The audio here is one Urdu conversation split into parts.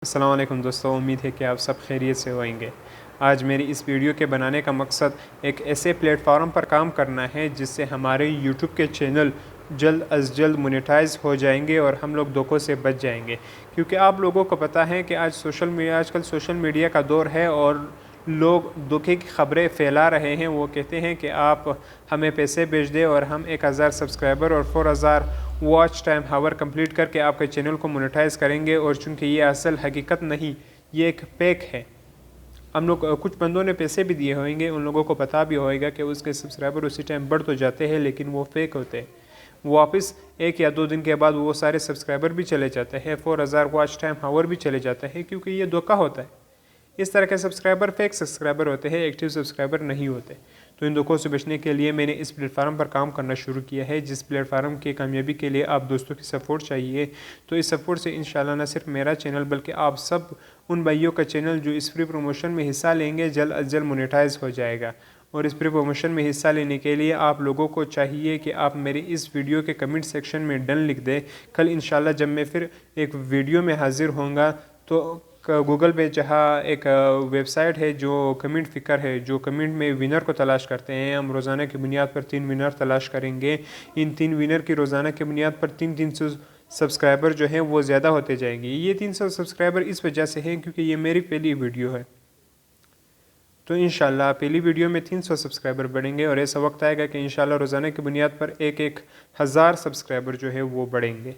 السلام علیکم دوستو، امید ہے کہ آپ سب خیریت سے ہوئیں گے۔ آج میری اس ویڈیو کے بنانے کا مقصد ایک ایسے پلیٹ فارم پر کام کرنا ہے جس سے ہمارے یوٹیوب کے چینل جلد از جلد مونیٹائز ہو جائیں گے اور ہم لوگ دھوکوں سے بچ جائیں گے، کیونکہ آپ لوگوں کو پتہ ہے کہ آج کل سوشل میڈیا کا دور ہے اور لوگ دھوکے کی خبریں پھیلا رہے ہیں۔ وہ کہتے ہیں کہ آپ ہمیں پیسے بھیج دیں اور ہم 1000 سبسکرائبر اور 4000 واچ ٹائم ہاور کمپلیٹ کر کے آپ کے چینل کو مونیٹائز کریں گے، اور چونکہ یہ اصل حقیقت نہیں، یہ ایک پیک ہے۔ ہم لوگ کچھ بندوں نے پیسے بھی دیے ہوئیں گے، ان لوگوں کو پتہ بھی ہوئے گا کہ اس کے سبسکرائبر اسی ٹائم بڑھ تو جاتے ہیں لیکن وہ فیک ہوتے ہیں۔ واپس 1 یا 2 دن کے بعد وہ سارے سبسکرائبر بھی چلے جاتے ہیں، 4000 واچ ٹائم ہاور بھی چلے جاتے ہیں، کیونکہ یہ دھوکہ ہوتا ہے۔ اس طرح کے سبسکرائبر فیک سبسکرائبر ہوتے ہیں، ایکٹیو سبسکرائبر نہیں ہوتے۔ تو ان دھوکوں سے بچنے کے لیے میں نے اس پلیٹ فارم پر کام کرنا شروع کیا ہے، جس پلیٹ فارم کی کامیابی کے لیے آپ دوستوں کی سپورٹ چاہیے۔ تو اس سپورٹ سے انشاءاللہ نہ صرف میرا چینل بلکہ آپ سب ان بھائیوں کا چینل جو اس فری پروموشن میں حصہ لیں گے جلد از جلد مونیٹائز ہو جائے گا۔ اور اس فری پروموشن میں حصہ لینے کے لیے آپ لوگوں کو چاہیے کہ آپ میری اس ویڈیو کے کمنٹ سیکشن میں ڈن لکھ دیں۔ کل انشاءاللہ جب میں پھر ایک ویڈیو میں حاضر ہوں گا تو گوگل پہ جہاں ایک ویب سائٹ ہے جو کمنٹ فکر ہے، جو کمنٹ میں ونر کو تلاش کرتے ہیں، ہم روزانہ کی بنیاد پر 3 ونر تلاش کریں گے۔ ان 3 ونر کی روزانہ کی بنیاد پر 300 سبسکرائبر جو ہیں وہ زیادہ ہوتے جائیں گے۔ یہ 300 سبسکرائبر اس وجہ سے ہیں کیونکہ یہ میری پہلی ویڈیو ہے۔ تو انشاءاللہ پہلی ویڈیو میں 300 سبسکرائبر بڑھیں گے اور ایسا وقت آئے گا کہ انشاءاللہ روزانہ کی بنیاد پر 1000 سبسکرائبر جو ہے وہ بڑھیں گے۔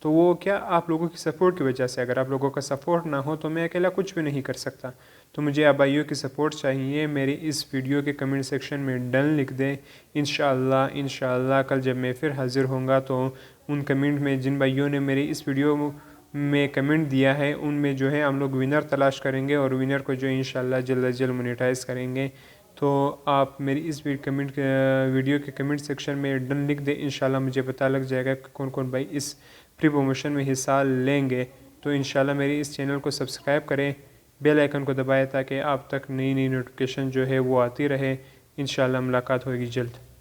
تو وہ کیا آپ لوگوں کی سپورٹ کی وجہ سے، اگر آپ لوگوں کا سپورٹ نہ ہو تو میں اکیلا کچھ بھی نہیں کر سکتا۔ تو مجھے آپ بھائیوں کی سپورٹ چاہیے، میری اس ویڈیو کے کمنٹ سیکشن میں ڈن لکھ دیں۔ انشاءاللہ کل جب میں پھر حاضر ہوں گا تو ان کمنٹ میں جن بھائیوں نے میری اس ویڈیو میں کمنٹ دیا ہے ان میں جو ہے ہم لوگ ونر تلاش کریں گے اور ونر کو جو انشاءاللہ جلد از جلد مونیٹائز کریں گے۔ تو آپ میری اس ویڈیو کے کمنٹ سیکشن میں ڈن لکھ دیں، انشاءاللہ مجھے پتہ لگ جائے گا کہ کون کون بھائی اس پری پروموشن میں حصہ لیں گے۔ تو انشاءاللہ میری اس چینل کو سبسکرائب کریں، بیل آئیکن کو دبائیں تاکہ آپ تک نئی نوٹیفیکیشن جو ہے وہ آتی رہے۔ انشاءاللہ ملاقات ہوگی جلد۔